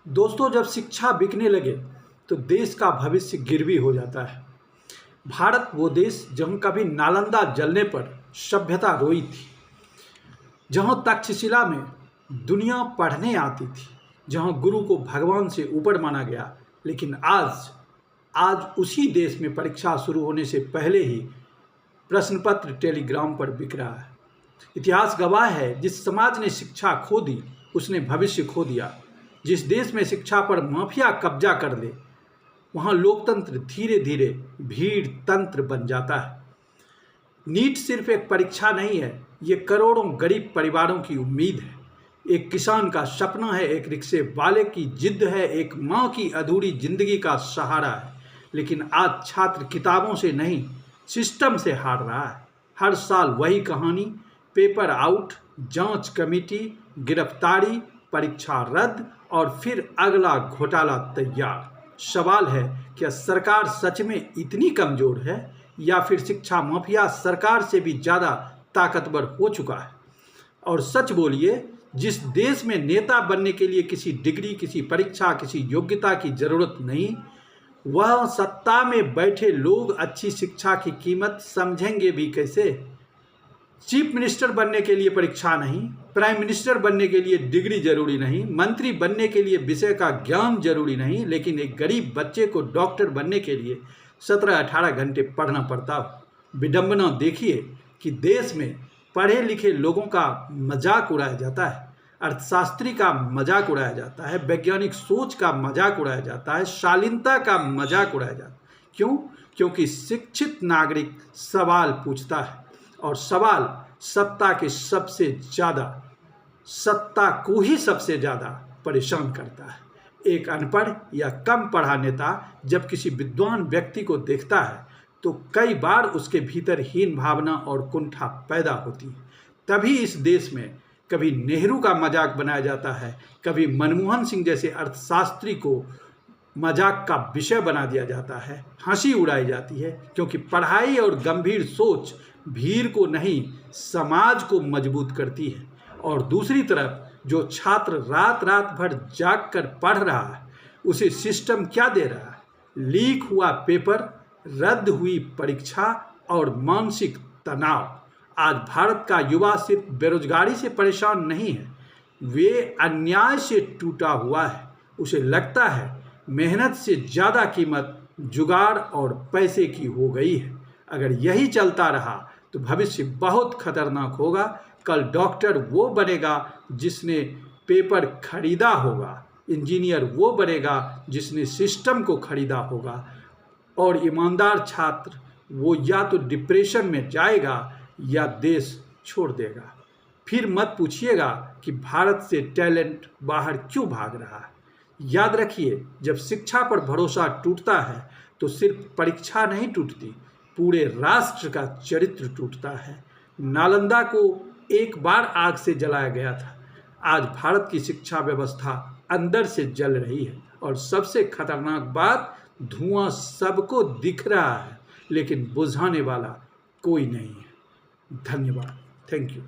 दोस्तों, जब शिक्षा बिकने लगे तो देश का भविष्य गिरवी हो जाता है। भारत वो देश जहाँ कभी नालंदा जलने पर सभ्यता रोई थी, जहाँ तक्षशिला में दुनिया पढ़ने आती थी, जहाँ गुरु को भगवान से ऊपर माना गया। लेकिन आज उसी देश में परीक्षा शुरू होने से पहले ही प्रश्न पत्र टेलीग्राम पर बिक रहा है। इतिहास गवाह है, जिस समाज ने शिक्षा खो दी उसने भविष्य खो दिया। जिस देश में शिक्षा पर माफिया कब्जा कर ले, वहाँ लोकतंत्र धीरे धीरे भीड़ तंत्र बन जाता है। नीट सिर्फ एक परीक्षा नहीं है, ये करोड़ों गरीब परिवारों की उम्मीद है। एक किसान का सपना है, एक रिक्शे वाले की जिद है, एक माँ की अधूरी जिंदगी का सहारा है। लेकिन आज छात्र किताबों से नहीं, सिस्टम से हार रहा है। हर साल वही कहानी, पेपर आउट, जांच कमेटी, गिरफ्तारी, परीक्षा रद्द और फिर अगला घोटाला तैयार। सवाल है, क्या सरकार सच में इतनी कमजोर है या फिर शिक्षा माफिया सरकार से भी ज़्यादा ताकतवर हो चुका है? और सच बोलिए, जिस देश में नेता बनने के लिए किसी डिग्री, किसी परीक्षा, किसी योग्यता की जरूरत नहीं, वह सत्ता में बैठे लोग अच्छी शिक्षा की कीमत समझेंगे भी कैसे? चीफ मिनिस्टर बनने के लिए परीक्षा नहीं, प्राइम मिनिस्टर बनने के लिए डिग्री जरूरी नहीं, मंत्री बनने के लिए विषय का ज्ञान जरूरी नहीं, लेकिन एक गरीब बच्चे को डॉक्टर बनने के लिए 17-18 घंटे पढ़ना पड़ता हो। विडंबना देखिए कि देश में पढ़े लिखे लोगों का मजाक उड़ाया जाता है, अर्थशास्त्री का मजाक उड़ाया जाता है, वैज्ञानिक सोच का मजाक उड़ाया जाता है, शालीनता का मजाक उड़ाया जाता है। क्यों? क्योंकि शिक्षित नागरिक सवाल पूछता है, और सवाल सत्ता को ही सबसे ज़्यादा परेशान करता है। एक अनपढ़ या कम पढ़ा नेता जब किसी विद्वान व्यक्ति को देखता है तो कई बार उसके भीतर हीन भावना और कुंठा पैदा होती है। तभी इस देश में कभी नेहरू का मजाक बनाया जाता है, कभी मनमोहन सिंह जैसे अर्थशास्त्री को मजाक का विषय बना दिया जाता है, हंसी उड़ाई जाती है। क्योंकि पढ़ाई और गंभीर सोच भीड़ को नहीं, समाज को मजबूत करती है। और दूसरी तरफ जो छात्र रात रात भर जाग कर पढ़ रहा है, उसे सिस्टम क्या दे रहा है? लीक हुआ पेपर, रद्द हुई परीक्षा और मानसिक तनाव। आज भारत का युवा सिर्फ बेरोजगारी से परेशान नहीं है, वे अन्याय से टूटा हुआ है। उसे लगता है मेहनत से ज़्यादा कीमत जुगाड़ और पैसे की हो गई है। अगर यही चलता रहा तो भविष्य बहुत खतरनाक होगा। कल डॉक्टर वो बनेगा जिसने पेपर खरीदा होगा, इंजीनियर वो बनेगा जिसने सिस्टम को खरीदा होगा, और ईमानदार छात्र वो या तो डिप्रेशन में जाएगा या देश छोड़ देगा। फिर मत पूछिएगा कि भारत से टैलेंट बाहर क्यों भाग रहा है। याद रखिए, जब शिक्षा पर भरोसा टूटता है तो सिर्फ परीक्षा नहीं टूटती, पूरे राष्ट्र का चरित्र टूटता है। नालंदा को एक बार आग से जलाया गया था, आज भारत की शिक्षा व्यवस्था अंदर से जल रही है। और सबसे खतरनाक बात, धुआं सबको दिख रहा है लेकिन बुझाने वाला कोई नहीं है। धन्यवाद। Thank you.